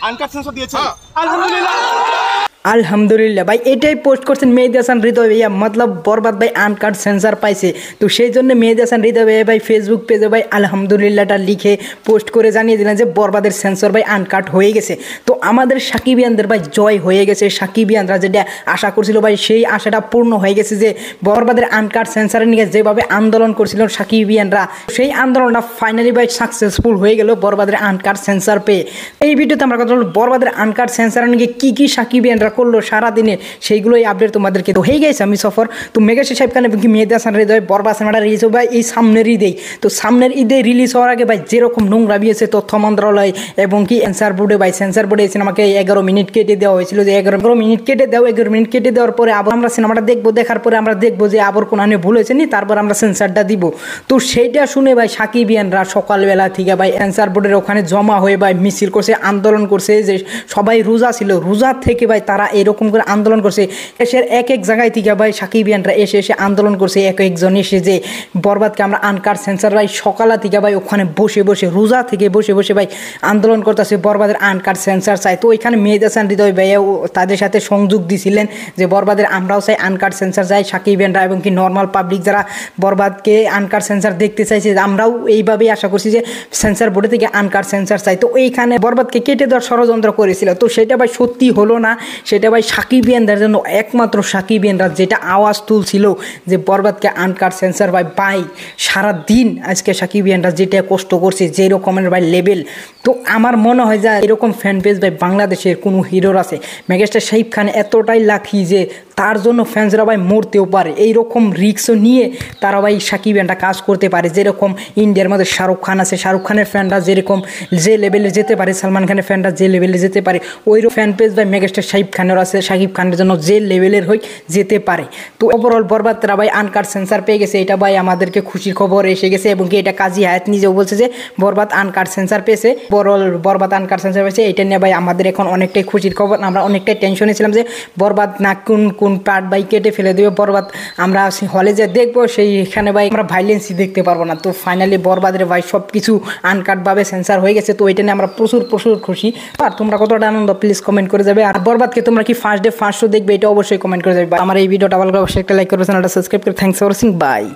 Uncut sensor দিয়েছেন। আলহামদুলিল্লাহ আলহামদুলিল্লাহ ভাই, এটাই পোস্ট করছেন মেহেদী হাসান হৃদয় ভাইয়া, মতলব বরবাদ ভাই আনকাট সেন্সার পাইছে। তো সেই জন্য মেহেদী হাসান হৃদয় ভাইয়া ভাই ফেসবুক পেজে ভাই আলহামদুলিল্লাহটা লিখে পোস্ট করে জানিয়ে দিলেন যে বরবাদের সেন্সর ভাই আনকাট হয়ে গেছে। তো আমাদের সাকিবিয়ানদের ভাই জয় হয়ে গেছে। সাকিবিয়ানরা যেটা আশা করছিল ভাই সেই আশাটা পূর্ণ হয়ে গেছে, যে বরবাদের আনকাট সেন্সারের নিয়ে যেভাবে আন্দোলন করছিল সাকিবিয়ানরা, সেই আন্দোলনটা ফাইনালি ভাই সাকসেসফুল হয়ে গেল বরবাদের আনকাট সেন্সার পেয়ে। এই ভিডিওতে আমরা কথা বলবো বরবাদের আনকাট সেন্সারের নিয়ে কী সাকিবিয়ানরা করলো সারাদিনে, সেইগুলোই আপডেট তোমাদেরকে। তো হয়ে গেছে আমি সফর। তো মেগাস্টার সাহেব খান এবং কি মেহেদী হাসান হৃদয় বরবাদ সিনেমাটা রিলিজ হবে ভাই এই সামনের ঈদেই। তো সামনের ঈদে রিলিজ হওয়ার আগে ভাই যেরকম নোংরা বিয়েছে তথ্য মন্ত্রণালয় এবং কি সেন্সার বোর্ডে ভাই, সেন্সার বোর্ডে এই সিনেমাকে 11 মিনিট কেটে দেওয়া হয়েছিল, যে 11 মিনিট কেটে দাও। 11 মিনিট কেটে দেওয়ার পরে আবার আমরা সিনেমাটা দেখবো, দেখার পরে আমরা দেখবো যে আবার কোনখানে ভুল হয়েছে নি, তারপর আমরা সেন্সারটা দিব। তো সেইটা শুনে ভাই সাকিবিয়ানরা সকালবেলা থেকে ভাই সেন্সার বোর্ডের ওখানে জমা হয়ে ভাই মিছিল করছে, আন্দোলন করছে, যে সবাই রোজা ছিল, রোজা থেকে ভাই তারা এরকম করে আন্দোলন করছে। দেশের এক এক জায়গায় থেকে ভাই সাকিবিয়ানরা এসে আন্দোলন করছে, এক একজন এসে যে বরবাদকে আমরা আনকাট সেন্সার ভাই সকালা থেকে ভাই ওখানে বসে রোজা থেকে বসে ভাই আন্দোলন করতেছে বরবাদের আনকাট সেন্সার চাই। তো ওইখানে মেহেদী হাসান হৃদয় ভাইয়াও তাদের সাথে সংযোগ দিছিলেন যে বরবাদের আমরাও চাই আনকাট সেন্সার চাই। সাকিবিয়ানরা এবং কি নর্মাল পাবলিক যারা বরবাদকে আনকাট সেন্সার দেখতে চাইছে, আমরাও এইভাবেই আশা করছি যে সেন্সার বোর্ডে থেকে আনকাট সেন্সার চাই। তো এইখানে বরবাদকে কেটে দেওয়ার ষড়যন্ত্র করেছিল, তো সেটা ভাই সত্যি হলো না। সেটা ভাই সাকিবিয়ানদের জন্য, একমাত্র সাকিবিয়ানরা যেটা আওয়াজ তুলছিল যে বরবাদকে আনকাট সেন্সার ভাই সারাদিন আজকে সাকিবিয়ানরা যেটা কষ্ট করছে, যে রকমের ভাই লেভেল। তো আমার মনে হয় যে এরকম ফ্যান পেজ ভাই বাংলাদেশের কোনো হিরোর আছে। মেগাস্টার সাকিব খান এতটাই লাকি যে তার জন্য ফ্যান্সরা ভাই মরতেও পারে, এইরকম রিস্কও নিয়ে তারা ভাই সাকিবিয়ানরা কাজ করতে পারে। যেরকম ইন্ডিয়ার মধ্যে শাহরুখ খান আছে, শাহরুখ খানের ফ্যানরা যেরকম যে লেভেলে যেতে পারে, সালমান খানের ফ্যানরা যে লেভেলে যেতে পারে, ওইরকম ফ্যান পেজ ভাই মেগাস্টার সাকিব খানের আছে, সাকিব খানের জন্য যে লেভেলের হয়ে যেতে পারে। তো ওভারঅল বরবাদরা ভাই আনকাট সেন্সার পেয়ে গেছে, এটা ভাই আমাদেরকে খুশির খবর এসে গেছে। এবং কি এটা কাজী হায়াত নিজেও বলছে যে বরবাদ আনকাট সেন্সার পেয়েছে, ওভারঅল বরবাদ আনকাট সেন্সার পেয়েছে। এটা নিয়ে ভাই আমাদের এখন অনেকটাই খুশির খবর। আমরা অনেকটাই টেনশনে ছিলাম যে বরবাদ না কোন পার্ট ভাই কেটে ফেলে দেবে বরবাদ, আমরা হলে যে দেখবো সেইখানে ভাই আমরা ভাইলেন্সই দেখতে পারবো না। তো ফাইনালি বরবাদের ভাই সব কিছু আনকাটভাবে সেন্সার হয়ে গেছে। তো এটা নিয়ে আমরা প্রচুর খুশি। আর তোমরা কতটা আনন্দ প্লিজ কমেন্ট করে যাবে। আর বরবাদকে তোমরা কি ফার্স্ট ডে ফার্স্ট শো দেখবে এটা অবশ্যই কমেন্ট করে যাবে। আমার এই ভিডিওটা ভালো লাগলে অবশ্যই একটা লাইক করবে, চ্যানেলটা সাবস্ক্রাইব করে। Thanks for watching, by.